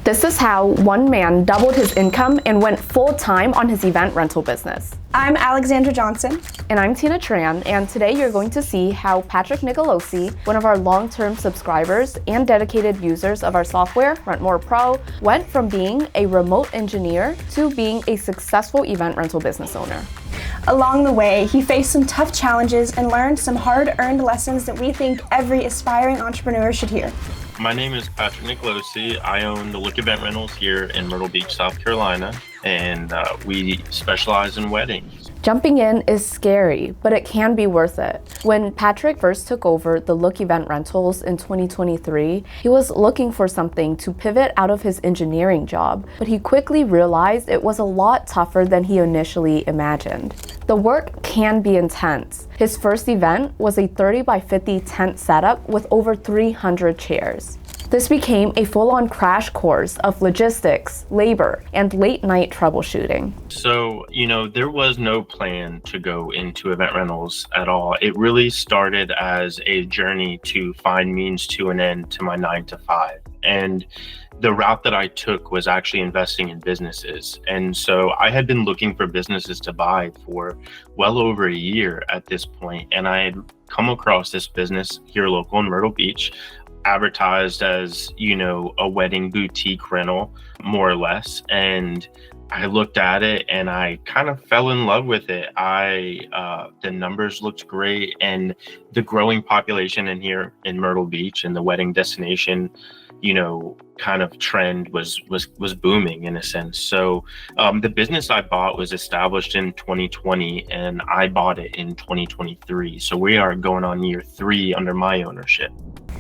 This is how one man doubled his income and went full-time on his event rental business. I'm Alexandra Johnson. And I'm Tran, and today you're going to see how Patrick Nicolosi, one of our long-term subscribers and dedicated users of our software, Rent More Pro, went from being a remote engineer to being a successful event rental business owner. Along the way, he faced some tough challenges and learned some hard-earned lessons that we think every aspiring entrepreneur should hear. My name is Patrick Nicolosi. I own the Look Event Rentals here in Myrtle Beach, South Carolina, and we specialize in weddings. Jumping in is scary, but it can be worth it. When Patrick first took over the Look Event Rentals in 2023, he was looking for something to pivot out of his engineering job, but he quickly realized it was a lot tougher than he initially imagined. The work can be intense. His first event was a 30 by 50 tent setup with over 300 chairs. This became a full-on crash course of logistics, labor, and late-night troubleshooting. So, there was no plan to go into event rentals at all. It really started as a journey to find means to an end to my 9 to 5. And the route that I took was actually investing in businesses. And so I had been looking for businesses to buy for well over a year at this point. And I had come across this business here local in Myrtle Beach, advertised as, a wedding boutique rental, more or less. And I looked at it and I kind of fell in love with it. The numbers looked great, and the growing population in here in Myrtle Beach and the wedding destination, kind of trend was booming in a sense. So the business I bought was established in 2020 and I bought it in 2023. So we are going on year 3 under my ownership.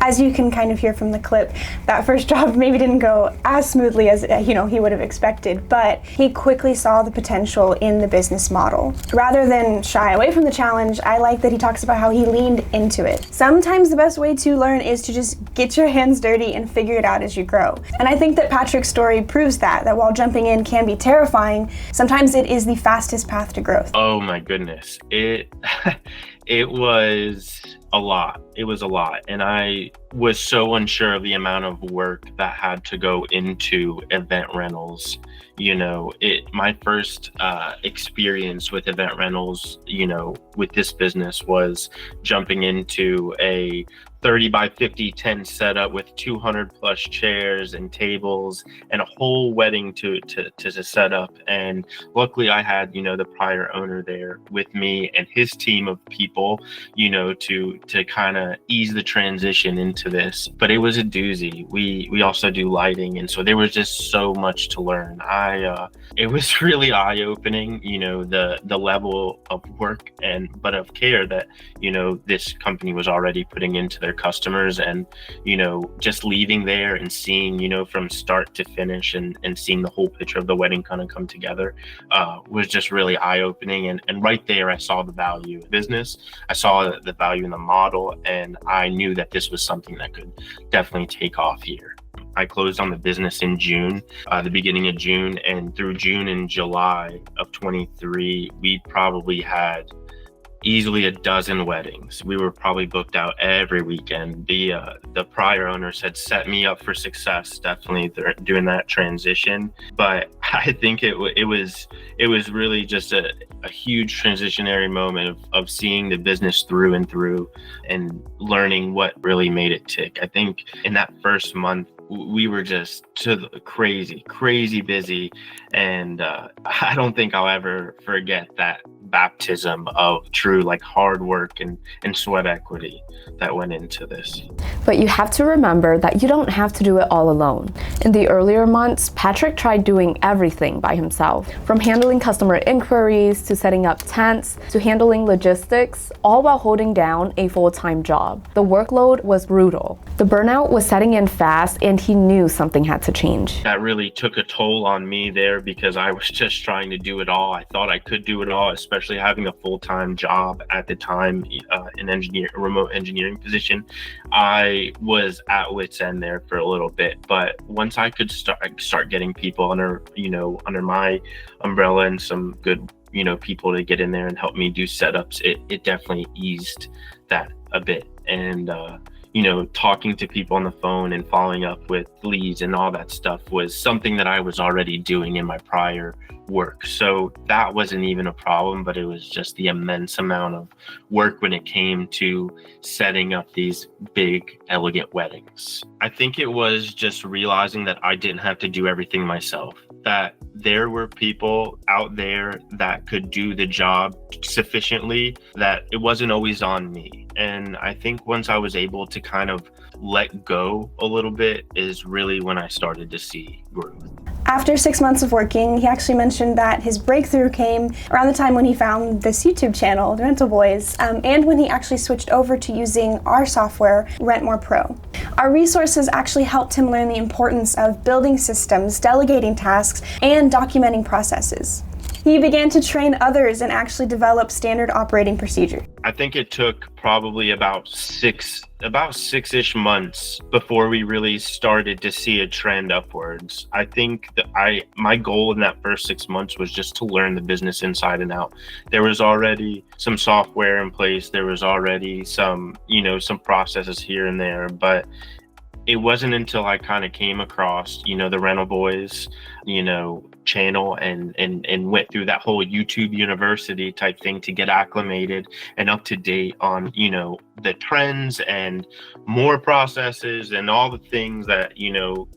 As you can kind of hear from the clip, that first job maybe didn't go as smoothly as he would have expected, but he quickly saw the potential in the business model. Rather than shy away from the challenge, I like that he talks about how he leaned into it. Sometimes the best way to learn is to just get your hands dirty and figure it out as you grow. And I think that Patrick's story proves that while jumping in can be terrifying, sometimes it is the fastest path to growth. Oh my goodness. It was a lot. It was a lot. And I was so unsure of the amount of work that had to go into event rentals. My first experience with event rentals, with this business was jumping into a 30 by 50 tent setup with 200 plus chairs and tables and a whole wedding to set up. And luckily I had, the prior owner there with me and his team of people, to kind of ease the transition into this. But it was a doozy. We also do lighting. And so there was just so much to learn. It was really eye-opening, the level of work but of care that, this company was already putting into their customers, and just leaving there and seeing from start to finish and seeing the whole picture of the wedding kind of come together was just really eye-opening. And right there I saw the value of business. I saw the value in the model, and I knew that this was something that could definitely take off here. I closed on the business in June, the beginning of June, and through June and July of 23, we probably had easily a dozen weddings. We were probably booked out every weekend. The prior owners had set me up for success, definitely doing that transition. But I think it was really just a huge transitionary moment of seeing the business through and through and learning what really made it tick. I think in that first month, we were just crazy busy. And I don't think I'll ever forget that baptism of true hard work and sweat equity that went into this. But you have to remember that you don't have to do it all alone. In the earlier months, Patrick tried doing everything by himself, from handling customer inquiries to setting up tents to handling logistics, all while holding down a full-time job. The workload was brutal. The burnout was setting in fast, and he knew something had to change. That really took a toll on me there because I was just trying to do it all. I thought I could do it all, especially having a full-time job at the time, a remote engineering position. I was at wit's end there for a little bit, but once I could start getting people under my umbrella and some good, people to get in there and help me do setups, it definitely eased that a bit. And talking to people on the phone and following up with leads and all that stuff was something that I was already doing in my prior work. So that wasn't even a problem, but it was just the immense amount of work when it came to setting up these big, elegant weddings. I think it was just realizing that I didn't have to do everything myself, that there were people out there that could do the job sufficiently, that it wasn't always on me. And I think once I was able to kind of let go a little bit is really when I started to see growth. After 6 months of working, he actually mentioned that his breakthrough came around the time when he found this YouTube channel, The Rental Boys, and when he actually switched over to using our software, Rent More Pro. Our resources actually helped him learn the importance of building systems, delegating tasks, and documenting processes. He began to train others and actually develop standard operating procedures. I think it took probably about six-ish months before we really started to see a trend upwards. I think that my goal in that first 6 months was just to learn the business inside and out. There was already some software in place. There was already some processes here and there, but it wasn't until I kind of came across, the Rental Boys, channel and went through that whole YouTube university type thing to get acclimated and up to date on, the trends and more processes and all the things that,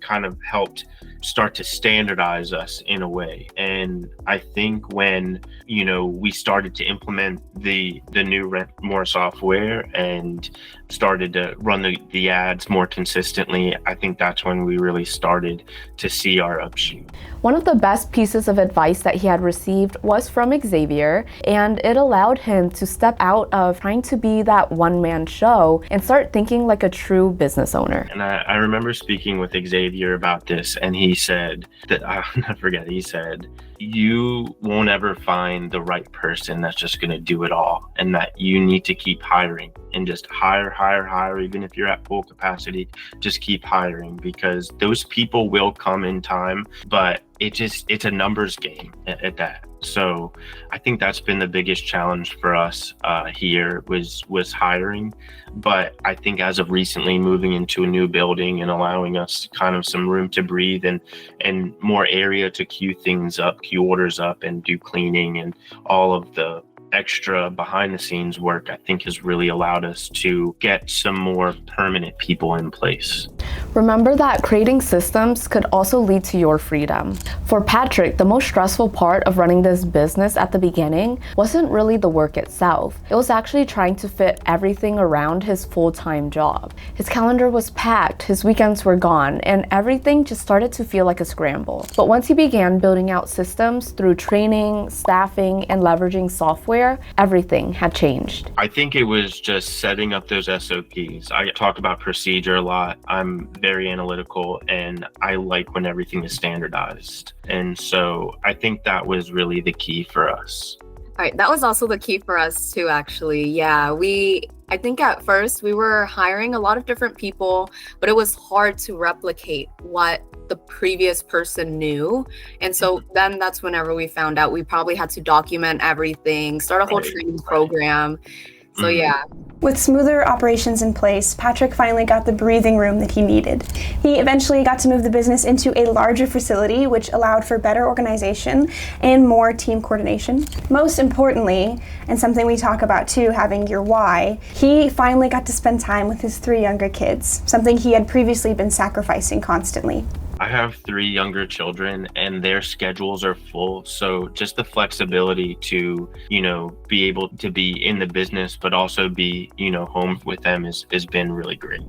kind of helped start to standardize us in a way. And I think when, we started to implement the new Rent More software and started to run the ads more consistently, I think that's when we really started to see our upshoot. One of the best pieces of advice that he had received was from Xavier, and it allowed him to step out of trying to be that one-man show and start thinking like a true business owner. And I remember speaking with Xavier about this, and he said that, I'll never forget, he said, you won't ever find the right person that's just going to do it all, and that you need to keep hiring and just hire, even if you're at full capacity, just keep hiring, because those people will come in time, but it's a numbers game at that. So I think that's been the biggest challenge for us here was hiring. But I think as of recently moving into a new building and allowing us kind of some room to breathe and more area to queue orders up and do cleaning and all of the extra behind the scenes work, I think has really allowed us to get some more permanent people in place. Remember that creating systems could also lead to your freedom. For Patrick, the most stressful part of running this business at the beginning wasn't really the work itself. It was actually trying to fit everything around his full-time job. His calendar was packed, his weekends were gone, and everything just started to feel like a scramble. But once he began building out systems through training, staffing, and leveraging software, everything had changed. I think it was just setting up those SOPs. I talk about procedure a lot. I'm very analytical and I like when everything is standardized. And so I think that was really the key for us. All right, that was also the key for us too, actually. Yeah, I think at first we were hiring a lot of different people, but it was hard to replicate what the previous person knew. And so then that's whenever we found out we probably had to document everything, start a whole training program. So yeah. With smoother operations in place, Patrick finally got the breathing room that he needed. He eventually got to move the business into a larger facility, which allowed for better organization and more team coordination. Most importantly, and something we talk about too, having your why, he finally got to spend time with his 3 younger kids, something he had previously been sacrificing constantly. I have 3 younger children and their schedules are full. So just the flexibility to, be able to be in the business, but also be, home with them has been really great.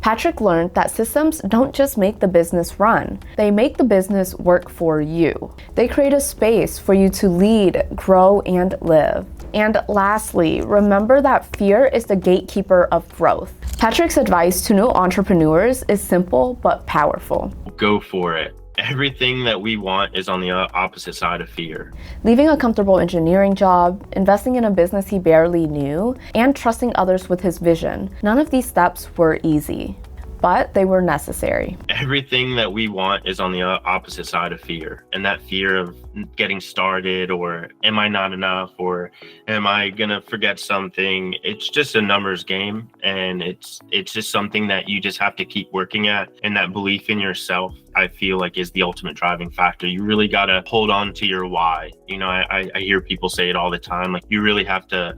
Patrick learned that systems don't just make the business run, they make the business work for you. They create a space for you to lead, grow, and live. And lastly, remember that fear is the gatekeeper of growth. Patrick's advice to new entrepreneurs is simple but powerful. Go for it. Everything that we want is on the opposite side of fear. Leaving a comfortable engineering job, investing in a business he barely knew, and trusting others with his vision. None of these steps were easy. but they were necessary. Everything that we want is on the opposite side of fear. And that fear of getting started, or am I not enough, or am I gonna forget something? It's just a numbers game, and it's just something that you just have to keep working at. And that belief in yourself, I feel like, is the ultimate driving factor. You really gotta hold on to your why. You know, I hear people say it all the time, like you really have to,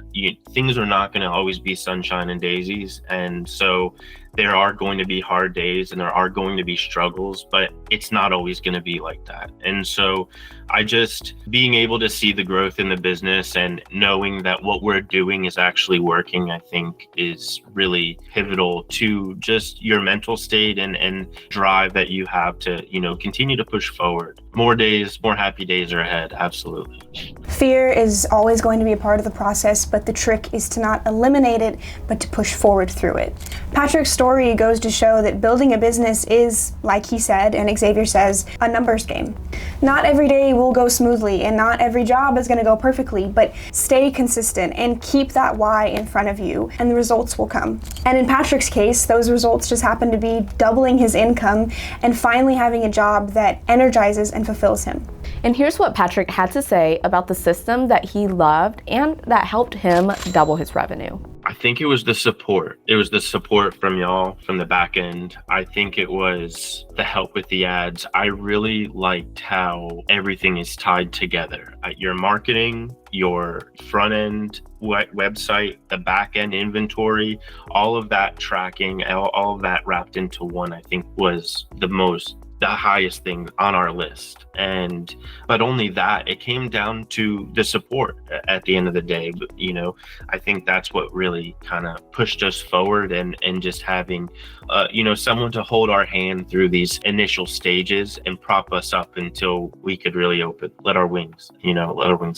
things are not gonna always be sunshine and daisies. And so there are going to be hard days and there are going to be struggles, but it's not always going to be like that. And so being able to see the growth in the business and knowing that what we're doing is actually working, I think is really pivotal to just your mental state and drive that you have to, continue to push forward. More happy days are ahead. Absolutely. Fear is always going to be a part of the process, but the trick is to not eliminate it, but to push forward through it. Patrick's story goes to show that building a business is, like he said, and Xavier says, a numbers game. Not every day will go smoothly, and not every job is going to go perfectly, but stay consistent and keep that why in front of you, and the results will come. And in Patrick's case, those results just happen to be doubling his income and finally having a job that energizes and fulfills him. And here's what Patrick had to say about the system that he loved and that helped him double his revenue. I think it was the support. It was the support from y'all from the back end. I think it was the help with the ads. I really liked how everything is tied together. Your marketing, your front end website, the back end inventory, all of that tracking, all of that wrapped into one, I think was the highest thing on our list. But only that, it came down to the support at the end of the day. But, I think that's what really kind of pushed us forward, and just having, someone to hold our hand through these initial stages and prop us up until we could really let our wings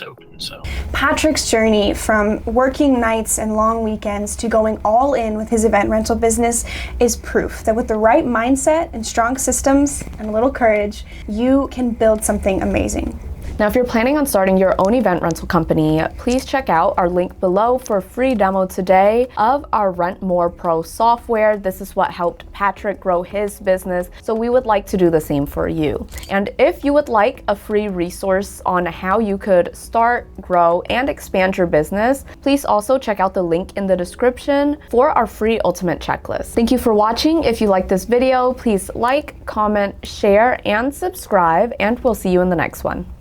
open. So Patrick's journey from working nights and long weekends to going all in with his event rental business is proof that with the right mindset and strong systems and a little courage, you can build something amazing. Now, if you're planning on starting your own event rental company, please check out our link below for a free demo today of our Rent More Pro software. This is what helped Patrick grow his business, so we would like to do the same for you. And if you would like a free resource on how you could start, grow, and expand your business, please also check out the link in the description for our free ultimate checklist. Thank you for watching. If you like this video, please like, comment, share, and subscribe, and we'll see you in the next one.